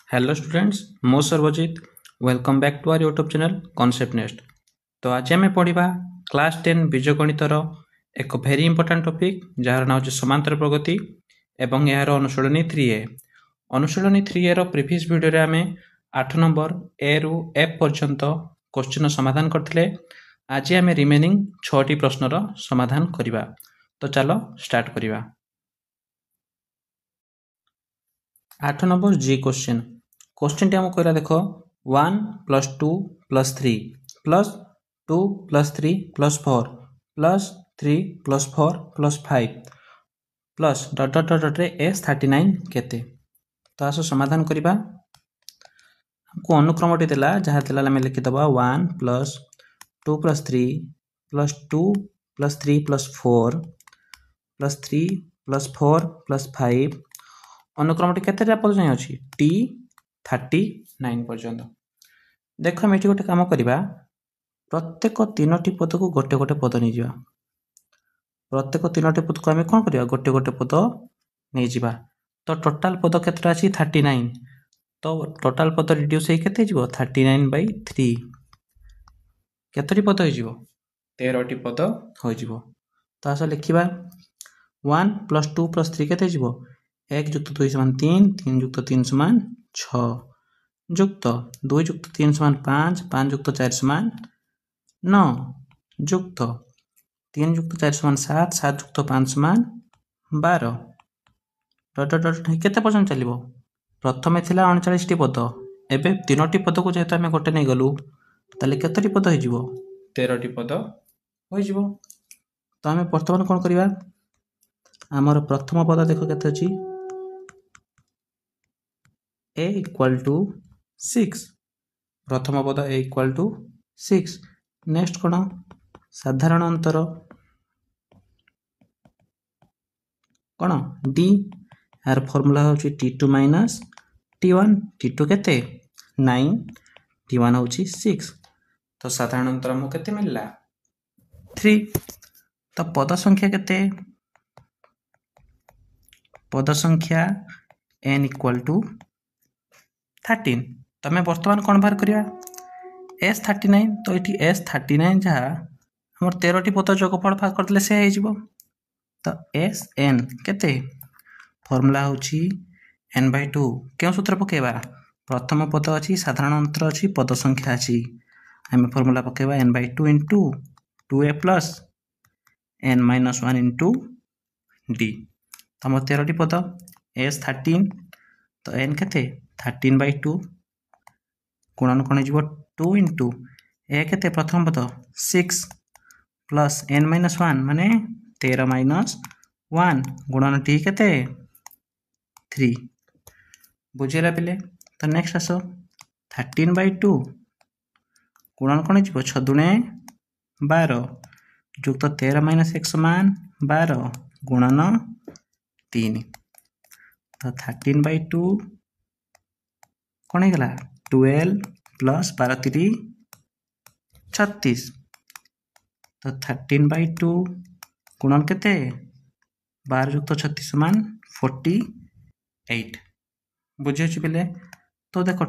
Hello students मो Sarvajit welcome back to our YouTube channel Concept Nest. तो आज आम पढ़ा क्लास 10 बीजगणितर एक भेरी इंपोर्टाट टॉपिक जार ना हो समांतर प्रगति एवं यार अनुशीलनी 3A। अनुशीलनी 3A रो प्रीवियस वीडियो आम 8 नंबर ए रु एफ पर्यंत क्वेश्चन समाधान करथिले। आज आम रिमेनिंग 6टी प्रश्नर समाधान करवा। तो चलो स्टार्ट करवा। 8 नंबर जी क्वेश्चन टी आम कहला देख 1 + 2 + 3 + 2 + 3 + 4 + 3 + 4 + 5 प्लस डट डट डट डट रे S39 केते। तो आस समाधान करवा। हमको अनुक्रमटी देला जहाँ देला आम लिखिदबा 1 + 2 + 3 + 2 + 3 + 4 + 3 + 4 + 5 अनुक्रमटी केतेटा पद जाए अच्छी T39 पर्यंत। देख आम ये गोटे कम करवा प्रत्येक 3टी पद को गोटे गोटे पद नहीं जा। प्रत्येक 3टी पद को आम कौन करवा गोटे गोटे पद नहीं जा। तो टोटाल पद केतटा अच्छी 39। तो टोटाल पद रिड्यूस हो 39/3 केतोटी पद हो 13टी पद हो। तो आस लिखा 1 + 2 + 3 केते 1 + 2 = 3 3 + 3 = 6 जुक्त 2 + 3 = 5 5 + 4 = 9 जुक्त 3 + 4 = 7 7 + 5 = 12 डट डट केते पर्यंत चलो। प्रथम थिला 39टी पद एबे 3टी पद को जेहेतु आम गोटे नहीं गलु ताले केतोटी पद हो 13टी पद हो। तो आम बर्तमान कौन करवा आमर प्रथम पद देख केते अछि A = 6 प्रथम पद A = 6। नेक्स्ट कौन साधारण अंतर कौन D यार फॉर्मूला हूँ T2 - T1 T2 केते 9 T1 हूँ 6। तो साधारण अंतर हमको केते मिलला 3। तो पद संख्या केते पद संख्या n = 13। तो आम बर्तमान कौन बाहर करवा S39। तो ये S39 जहाँ आम 13टी पद जोगफल बाहर करदे से हो। तो Sn केते फॉर्मूला हूँ n/2 क्यों सूत्र पकेबा प्रथम पद अच्छी साधारण अंतर अच्छी पद संख्या अच्छी आम formula पकेबा n/2 × 2a + n - 1 × d। तो आम 13टी पद S13 तो n केते 13/2 गुणन कौन हो 2 × a केते प्रथम पद 6 + n - 1 माने 13 - 1 गुणन t केते 3 बुझेला पिले। तो नेक्स्ट आस 13/2 गुणन कौन हो 6 × 2 = 12 जुक्त 13 - 1 = 12 गुणन 3। तो 13/2 कौन होगा 12 + 12 × 3 = 36। तो 13/2 गुणन केते 12 जुक्त 36 = 48 बुझे पे। तो देख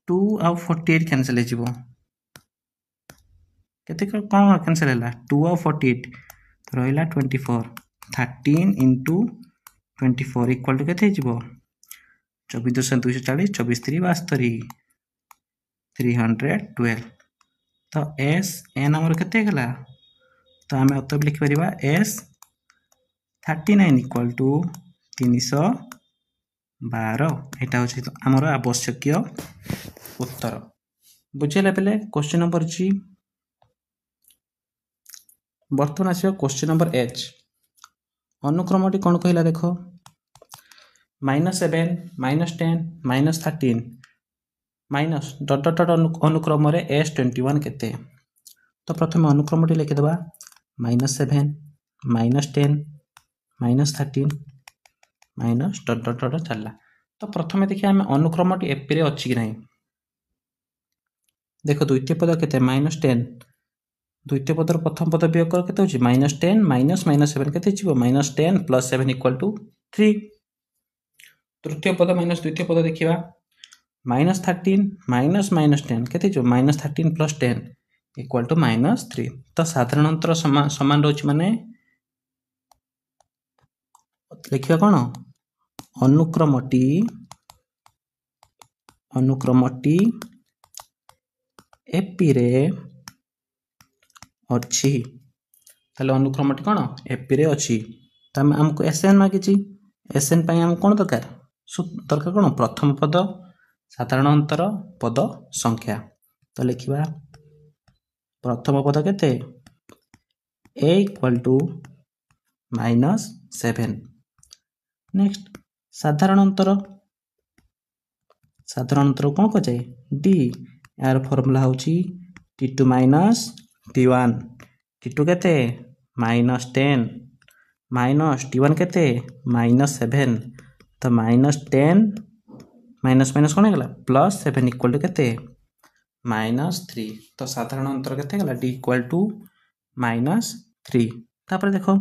2 आउ 48 कैंसिल हो केते कौन कैंसिल है 2 आउ 48 रहा 24 13 × 24 = केते 24 240 24 3 72 312। तो Sn आमर केते गला तो आम अतएव लिख पार S39 = 312 यहाँ हूँ आमर आवश्यक उत्तर बुझेगा पे। क्वेश्चन नंबर जी बर्तमान आस क्वेश्चन नंबर H अनुक्रमटी कौन कहला देख -7 -10 -13 माइनस डट डट डट अनुक्रम S21 केते। तो प्रथम अनुक्रमटी लिखिदबा -7 -10 -13 माइनस डट डट डट चलला। तो प्रथम देखिए आम अनुक्रमटी एपी अच्छी कि ना देख द्वितीय पद केते -10 द्वितीय पदर प्रथम पद वियोग कर केते होची -10 -7 केते छिबो -10 + 7 = 3। तृतीय पद माइनस द्वितीय पद देखिबा -13 माइनस माइनस 10 केते जो -13 + 10 इक्वल टू -3 तो साधारण अंतर समान रोच माने लिखिया कोन अनुक्रमटी एपी रे अछि ताले अनुक्रमटी कोन एपी रे अछि तमे हमको एसएन मागिची एसएन पई हम कोन दरकार दरकार कोन प्रथम पद साधारण अंतर पद संख्या तो लिखिबा प्रथम पद केते a इक्वल टू -7 नेक्स्ट साधारण अंतर कोन को जाय d यार फार्मूला होची t2 - t1 t2 केते -10 माइनस t1 केते -7 तो -10 माइनस माइनस कोन गेला +7 इक्वल टू केते -3 तो साधारण अंतर केते गेला d इक्वल टू -3 तापर देखो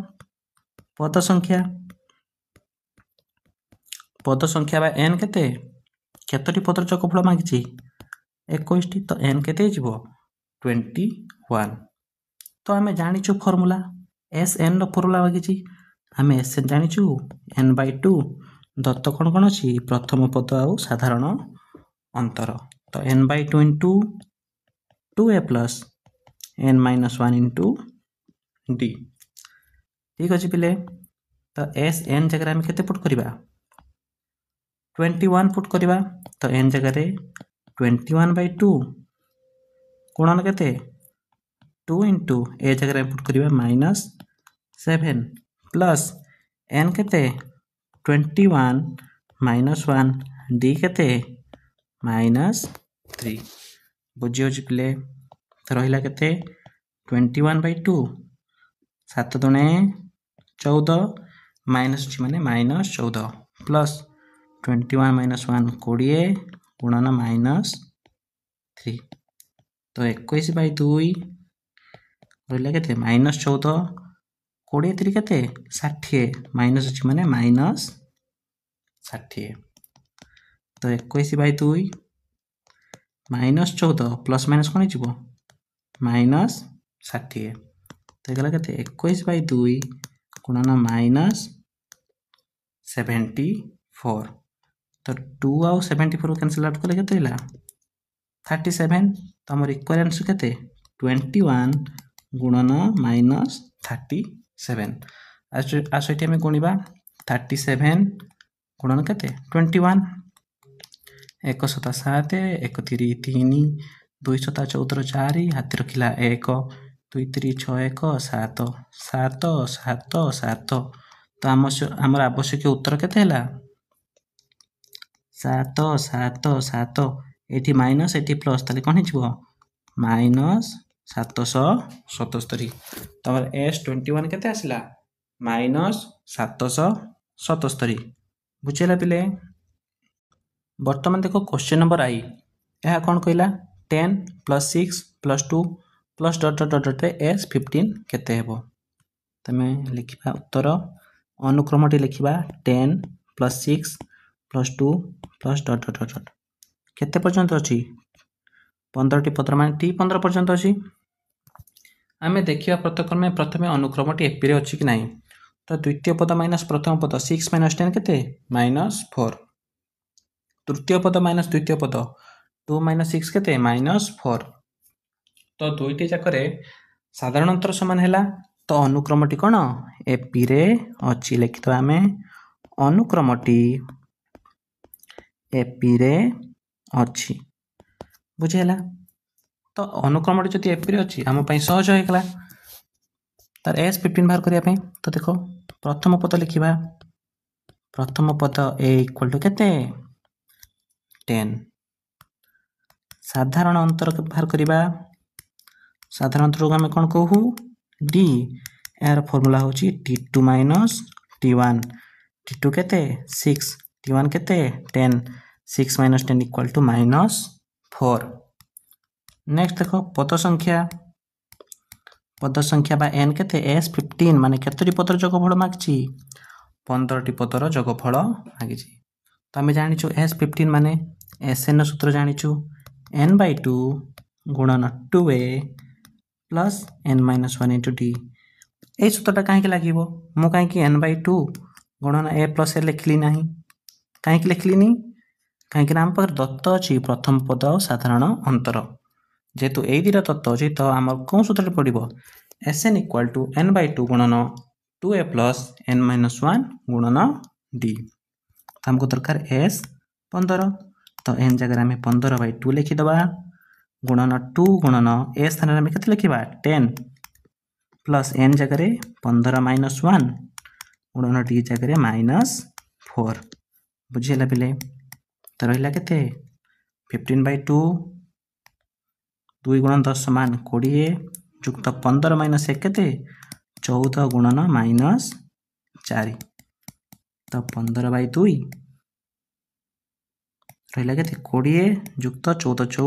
पद संख्या बा n केते केतोटी पदर जोगफल मागिची 21 तो n केते जिवो 21 तो हमें जानिछु फार्मूला Sn रो फार्मूला मागिची हमें Sn जानिछु n/2 दत्त कोन अछि प्रथम पद आ साधारण अंतर तो n/2 * 2a + n - 1 * d ठीक अछि पिले तो Sn जगह हम केते पुट करिबा 21 पुट करिबा तो n जगह रे 21/2 गुणन केते 2 * a जगह रे पुट करिबा -7 प्लस n केते 21 - 1 d केते -3 बुझियो जी प्ले तो रहिला केते 21/2 7 दुणे 14 माइनस अछि माने -14 प्लस 21 - 1 20 गुणन -3 तो 21/2 रहिला केते -14 20 3 केते 60 माइनस अछि माने -60 तो 21/2 -14 प्लस माइनस कोन जिवो -60 तो गला केते 21/2 गुणन -74 तो 2 आउ 74 कैंसिल आउट कले केते हिला 37 तो हमर इक्वल आंसर केते 21 गुणन -37 आसोटी हमें गुणिबा 37 गुणन केते 21 1 7 7 1 3 3 2 7 14 4 हाथ रखिला 1 2 3 6 1 7 7 7 7 तो हमर आवश्यक उत्तर केते हला 7 7 7 एठी माइनस एठी प्लस ताले कोन हिजबो -777 तो हमर S21 केते आसिला -777 बुझिला पिले वर्तमान देखो क्वेश्चन नंबर आई यह कोन कहला 10 + 6 + 2 + डॉट डॉट डॉट रे S15 केते हेबो तमे लिखिबा उत्तर अनुक्रमटी लिखिबा 10 + 6 + 2 + डॉट डॉट डॉट केते पर्यंत अछि 15 टी पत्र माने t 15 पर्यंत अछि आमे देखिबा प्रथमे अनुक्रमटी एपी रे अछि कि नाही तो द्वितीय पद माइनस प्रथम पद 6 - 10 केते -4 तृतीय पद माइनस द्वितीय पद 2 - 6 केते -4 तो दुईटी जाकरे साधारण अंतर समान हैला तो अनुक्रमटी कोन एपी रे अछि लिखितो आमे अनुक्रमटी एपी रे अछि बुझेला तो अनुक्रमटी जति एपी रे अछि हम पई सहज होइकला तार S15 बाहर करिया पई तो देखो प्रथम पद लिखिबा प्रथम पद a इक्वल टू केते 10 साधारण अंतर बाहर करिबा साधारण अंतर को हम कोन कहू d यार फार्मूला होची t2 - t1 t2 केते 6 t1 केते 10 6 - 10 इक्वल टू -4 नेक्स्ट देखो पद संख्या बा n केते S15 माने केतोटी पदर जोगफल मागची 15 टी पदर जोगफल मागिची तो हमें जानिछु S15 माने एसएन सूत्र जानिचु n/2 गुणन 2a plus n-1 into D. ये सूत्रटा कहीं लगे मु कहीं n/2 गुणन a प्लस ए लिखली ना कहीं लिखली कहीं आम पाखे दत्त अच्छी प्रथम पद और साधारण अंतर जेहेतु यही दुटा तत्व अच्छी तो आम कौन सूत्र पड़ो एसएन इक्वाल टू n/2 गुणन 2a प्लस n-1 गुणन डी। आमको दरकार एस 15 तो एन जगह आम 15/2 लिखिदबा गुणन 2 गुणन ए स्थान में केते लिखा 10 प्लस एन जगह 15-1 गुणन डी जगह -4 बुझीला पिले तो रहा के 15/2 2 गुणन 10 समान 20 जुक्त 15 - 1 के 14 गुणन -4 तो 15/2 रहा के 20 जुक्त 14 चौ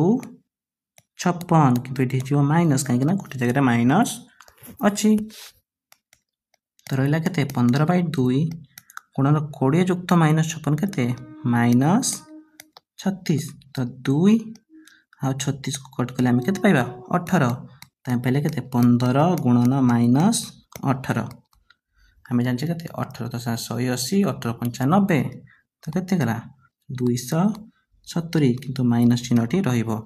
56 कि ये माइनस कहीं गोटे जगह माइनस अच्छी तो रहा के 15/2 गुणन 20 जुक्त -56 के -36 तो 2 आ 36 को कट कले के 18 तो पहले के 15 गुणन -18 आम जाने के 18 तो 180 18 95 तो के 270 किंतु माइनस चिन्हटी रहिबो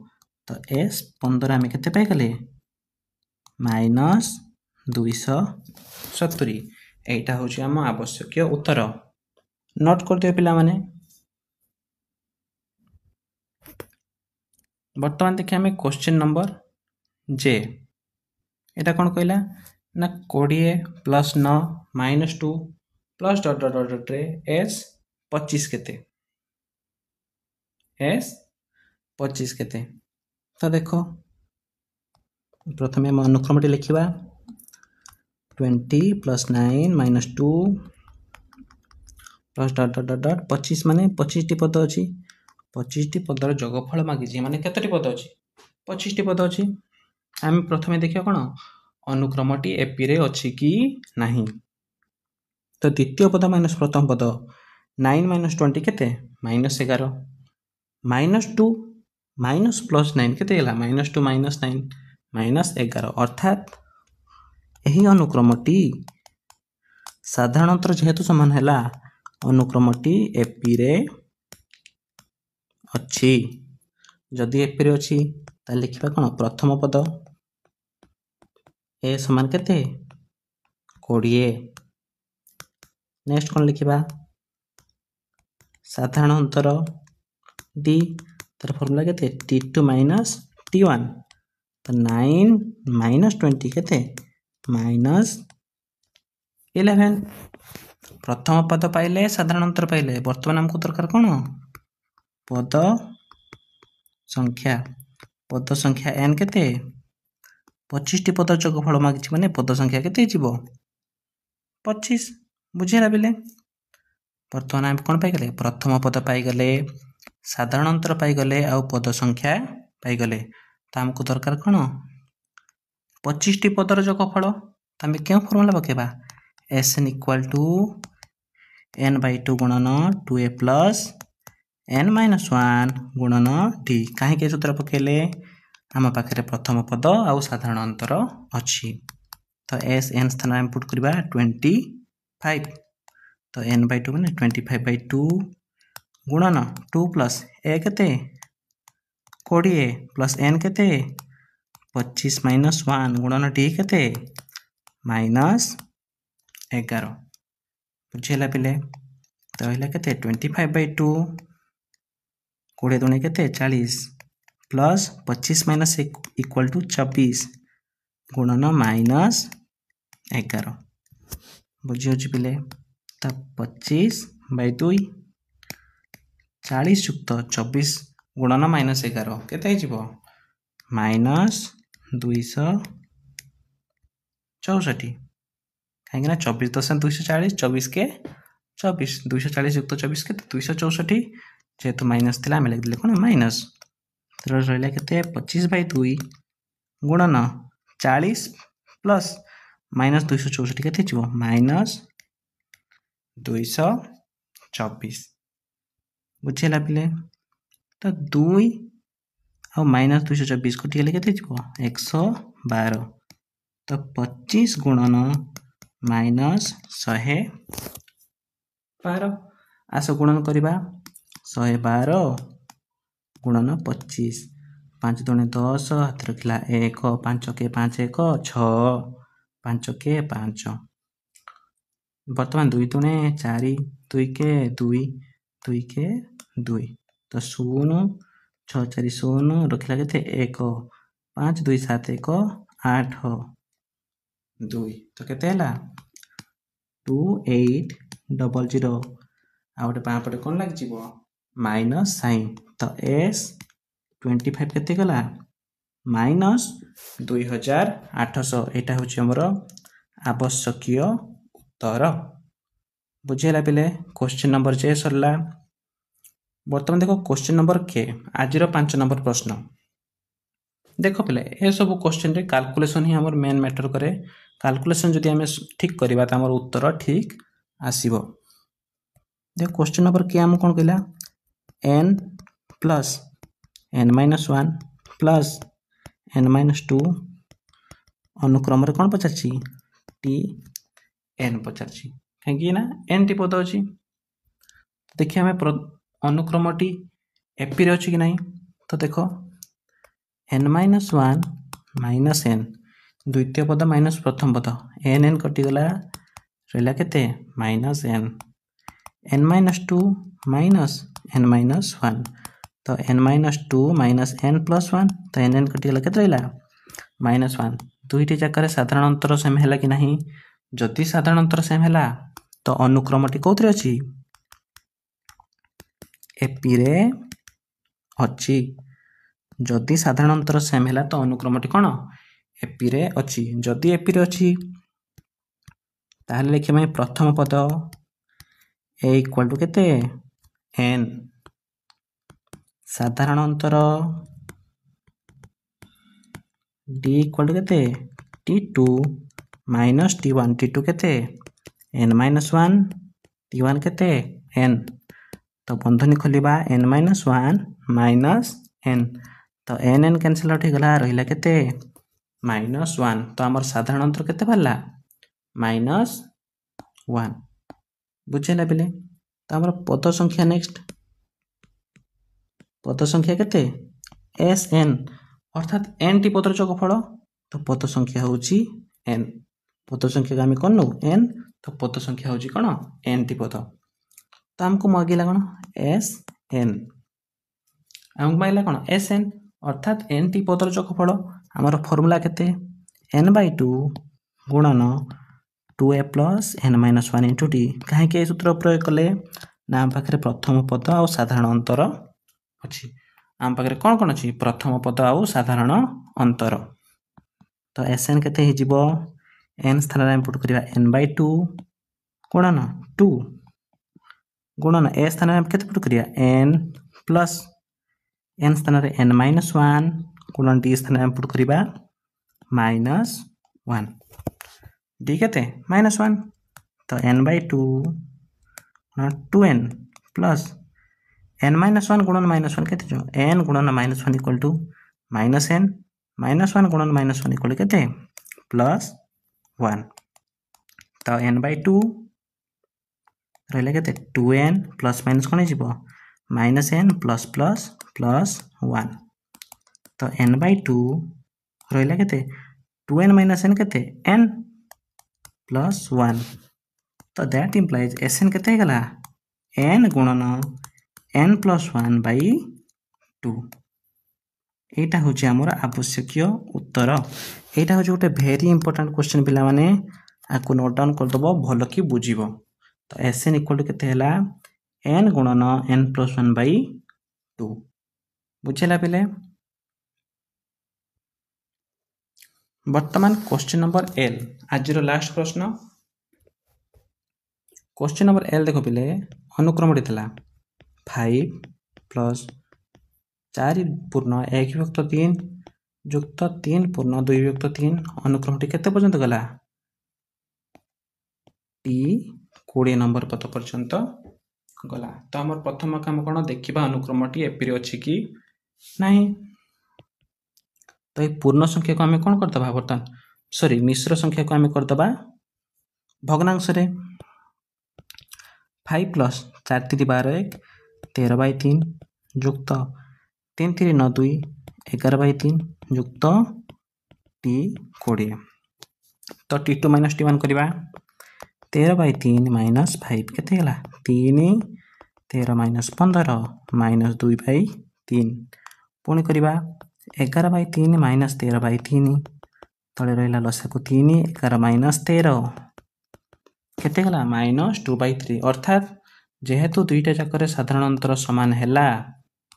तो एस 15 आम के -270 एटा हूँ आम आवश्यक उत्तर नोट कर दियो पिला माने। बर्तमान देखिए आम क्वेश्चन नंबर जे एटा कौन कहला ना 20 plus 9 -2 plus dot dot dot dot रे एस 25 केते एस 25 केते तो देखो प्रथमे अनुक्रमटी लिखिबा 20 plus 9 -2 plus dot dot dot dot 25 माने 25 टी पद अच्छी 25 टी पदर जोगफल मागिଛି माने केतटी पद अच्छी 25 टी पद अच्छी आम प्रथमे देखिए कौन अनुक्रमटी एपी रे अच्छी कि नहीं तो द्वितीय पद माइनस प्रथम पद 9 - 20 केते -11 -2 माइनस प्लस 9 केते गेला -2 -9 -11 अर्थात यही अनुक्रमटी साधारणतः जेहेतु समान है अनुक्रमटी एपी रे अच्छी जदि एपी रे अच्छी ताले लिखिबा कोन प्रथम पद ए समान केते 20 नेक्स्ट कोन लिखिबा साधारण अंतर डी तर फॉर्मूला केते t2 - t1 तो 9 - 20 केते -11 प्रथम पद पाइले साधारण अंतर पाइले वर्तमान हमको दरकार कौन पद संख्या n केते 25 टी पद जोगफल मागिछि माने पद संख्या केते जीवो 25 बुझेला बिले वर्तमान हम कौन पाइगले प्रथम पद पाइगले साधारण अंतर पाइगले आ पद संख्या पाइगले तो हमको दरकार कौन 25 टी पदर जोगफल तो आम क्यों फॉर्मूला पकेबा एसएन इक्वाल टू n/2 गुणन 2a प्लस n-1 गुणन डी कहीं सूत्र पकेले आम पाखे प्रथम पद आउ साधारण अंतर अच्छी तो एस एन स्थान में पुट करवा 25 तो n/2 मैंने 25/2 गुणन 2 प्लस ए केते 20 प्लस n केते 25 - 1 गुणन डी केते -11 बुझेला पिले तो रहा के 25/2 20 दूनी के 40 प्लस 25 - 1 इक्वल टू 24 गुणन -11 बुझी पिले तो 25/2 40 युक्त 24 गुणन -11 केते हो -264 कहीं 24 × 240 24 के 24 240 युक्त 24 के 264 जेहेतु माइनस थी आम लिखिले कौन माइनस तो रहा के 25/2 गुणन 40 प्लस -264 के -224 बुझेला पिले तो तो 2 ଆଉ ମାଇନସ୍ 224 କଟିଗଲେ କେତେ ଯିବ 112 ତ 25 ଗୁଣନ ମାଇନସ୍ 112 ଆସ ଗୁଣନ କରିବା 112 ଗୁଣନ 25 5 ଦୁणे 10 ହାତ ରଖିଲା 1 5 କେ 5 1 6 5 କେ 5 ବର୍ତ୍ତମାନ 2 ଦୁणे 4 2 କେ 2 2 କେ 2 ତ 0 6 4 0 ରଖିଲା କେତେ 1 5 2 7 1 8 2 ତ କେତେ ହେଲା 2800 ଆଉ ଗୋଟେ ବାଁ ପଟେ କ'ଣ ଲାଗିଯିବ ମାଇନସ୍ ସାଇନ୍ ତ S25 କେତେ ଗଲା ମାଇନସ୍ 2800 ଏଇଟା ହେଉଛି ଆମର ଆବଶ୍ୟକୀୟ ଉତ୍ତର ବୁଝିହେଲା ପିଲେ क्वेश्चन नंबर जे सरला बर्तमान देखो क्वेश्चन नंबर के आज 5 नंबर प्रश्न देख पे ये सब क्वेश्चन रे कैलकुलेशन ही हमर मेन मैटर करे कैलकुलेशन जदि हमें ठीक करबा त हमर उत्तर ठीक आसीबो देख क्वेश्चन नंबर के हम कोन कहला n plus n - 1 plus n - 2 अनुक्रम रे कोन पचारछि t n पचारछि कहीं ना n टी पद अछि देखिए हमें अनुक्रम टी एपी रे अछि कि नहीं तो देखो n - 1 माइनस n द्वितीय पद माइनस प्रथम पद n n कटि गला रहला केते minus n n - 2 minus n - 1 तो n - 2 माइनस n + 1 तो n n कटि गला केते रहला -1 दुईटी जाकर साधारण अंतर सेम हैला कि नहीं जदि साधारण अंतर सेम हैला तो अनुक्रमटी कोथरे अछि एपी रे अछि जदि साधारण अंतर सेम हैला तो अनुक्रमटी कोन एपी रे अछि जदि एपी रे अछि ताहले लिखिमे प्रथम पद a इक्वल टू केते n साधारण अंतर d इक्वल टू केते t2 माइनस t1 t2 केते n - 1 t1 केते n तो बंधनी खोलिबा n - 1 माइनस n तो n n कैंसिल आउट हो गला रहिला केते -1 तो हमर साधारण अंतर केते भरला -1 बुझेला बेले तो हमर पद संख्या नेक्स्ट पद संख्या केते sn अर्थात n टी पदर जोगफल तो पद संख्या होची n पद संख्या का हम कोन नो n तो पद संख्या होची कोन n टी पद तो हमको मागिला कोन sn हमको मागिला कोन sn अर्थात n टी पदर जोगफल हमर फार्मूला केते n/2 गुणन 2a + n - 1 * t काहे के सूत्र प्रयोग कले ना हम पाखरे प्रथम पद और साधारण अंतर अछि हम पाखरे कोन कोन अछि प्रथम पद और साधारण अंतर तो sn केते हि जिवो n स्थान रे पुट करिवा n/2 गुणन 2 गुणन a स्थान रे केते पुट करिया n प्लस n स्थान रे n - 1 गुणन d स्थान रे पुट करिवा -1 d केते -1 तो n/2 2n प्लस n - 1 गुणन -1 केते जो n गुणन -1 इक्वल टू -n -1 गुणन -1 इक्वल केते +1 तो n/2 रहले केते 2n प्लस माइनस कोन जिवो -n प्लस प्लस प्लस 1 तो n/2 रहले केते 2n - n केते n प्लस 1 तो दैट इंप्लाइज sn केते गला n गुणन n प्लस 1/2 एटा होची हमर आवश्यकीय उत्तर एटा होची गोटे वेरी इंपोर्टेंट क्वेश्चन पिला माने आकु नोट डाउन कर दबो भलो की बुझिबो तो sn इक्वल टू केते हैला n गुणन n प्लस 1/2 बुझेला पिले वर्तमान क्वेश्चन नंबर L आज रो लास्ट प्रश्न क्वेश्चन नंबर L देखो पिले अनुक्रम दितला 5 प्लस 4 पूर्ण 1/3 युक्त 3 पूर्ण 2/3 अनुक्रमटी केते पर्यंत गला t 20 नंबर पद पर्यंत गला। तो आम प्रथम काम कौन देखा अनुक्रमटी एपी अच्छी कि नहीं। तो ये पूर्ण संख्या को आम कौन करदे बर्तमान सॉरी मिश्र संख्या को आम करदे भग्नांश 5 प्लस 4 3 12 1 13/3 युक्त 3 3 9 2 11/3 युक्त टी 20। तो T2 - T1 करवा 13/3 - 5 केते गला 3 13 - 15 - 2/3 पुणी करवा 11/3 - 13/3 तले रहा लसाकु 3 11 - 13 केते गला -2/3 अर्थात जेहेतु दुईटा जाकर साधारण अंतर समान है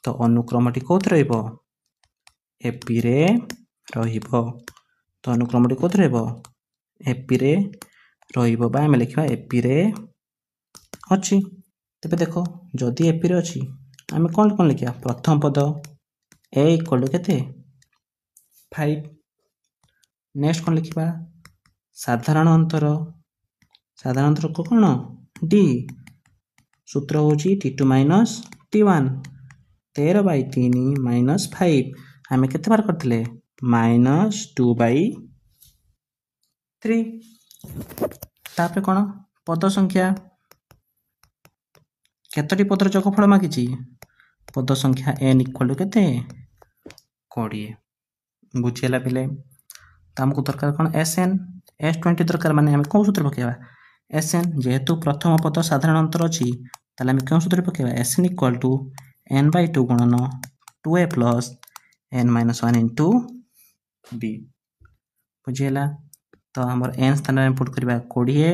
तो अनुक्रमटी कौन रहिबो एपी रे रहिबो। तो अनुक्रमटी कौन रहिबो एपी रे रहिबो बा आमे लिखिबा एपी रे अछि। तबे देखो जदि एपी रे अछि आमे कोन कोन लिखिया प्रथम पद a इक्वल टू केते 5। नेक्स्ट कोन लिखिबा साधारण अंतर को कोन d सूत्र होची T2 - T1 13/3 - 5 आमे केते बार करथिले -2/3 तापर कोन पद संख्या केतोटी पदर जोगफल मागिची पद संख्या n इक्वल टू केते 20 बुझियला पिले। तो हमको दरकार कोन Sn S20 दरकार माने हम कोन सूत्र पकेबा Sn जेहेतु प्रथम पद साधारण अंतर अछि ताले हम कोन सूत्र पकेबा Sn इक्वल टू n/2 गुणन 2a plus n - 1 into b बुझियला। तो हमर n स्थान रे पुट करबा 20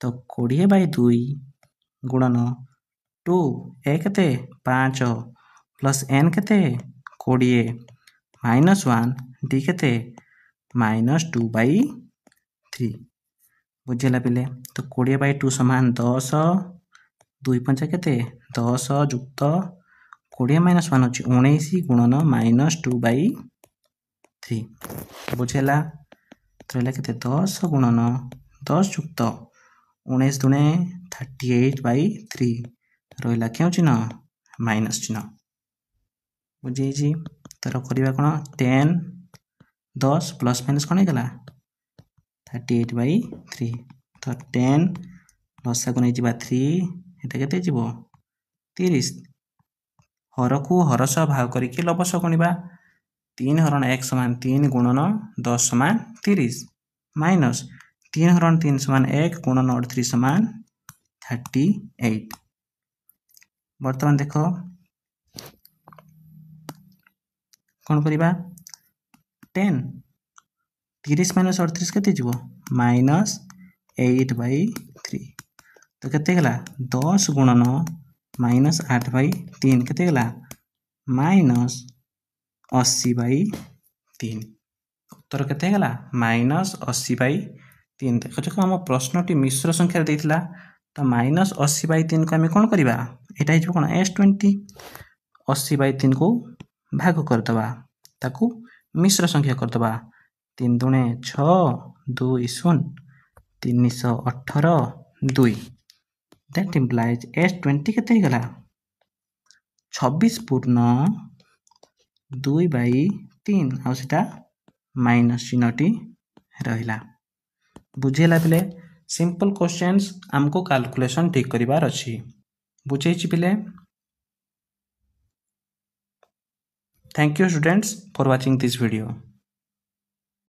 तो 20/2 गुणन 2 a केते 5 प्लस n केते 20 माइनस 1 d केते -2/3 बुझिला पिले। तो 20/2 समान 10 2 5 केते 10 युक्त 20 - 1 अछि 19 गुणन -2/3 बुझिला। तो रहला केते 10 गुणन 10 युक्त 19 दुने 38/3 रहला क्यों चिन्ह माइनस चिन्ह बुझी। तर करबा कोन 10 10 प्लस माइनस कोन गला 38/3 तो 10 लसा को नै जिबा 3 एटा केते जिवो 30 हर को हरस भाग करिके लबस कोनिबा 3 हरण 1 समान 3 गुणन 10 समान 30 माइनस 3 हरण 3 समान 1 गुणन 3 समान 38। वर्तमान देखो कौन करिबा 10 30 - 38 केते जिवो -8/3 तो केते गला 10 गुणन -8/3 केते गला -80/3 उत्तर केते गला -80/3। देखो जो हम प्रश्नटी मिश्र संख्या देथिला तो -80/3 को हम कोन करिबा एटा हिजो कोन S20 80/3 को भाग कर दबा ताकू मिश्र संख्या कर दबा 3 दुने 6 2 0 318 2 दैट इंप्लाइज S20 केते गला 26 पूर्ण 2/3 आ सेटा माइनस चिन्हटी रहिला बुझेला पिले। सिंपल क्वेश्चंस हमको कैलकुलेशन ठीक करिवार अछि बुझेछि पिले। Thank you students for watching this video.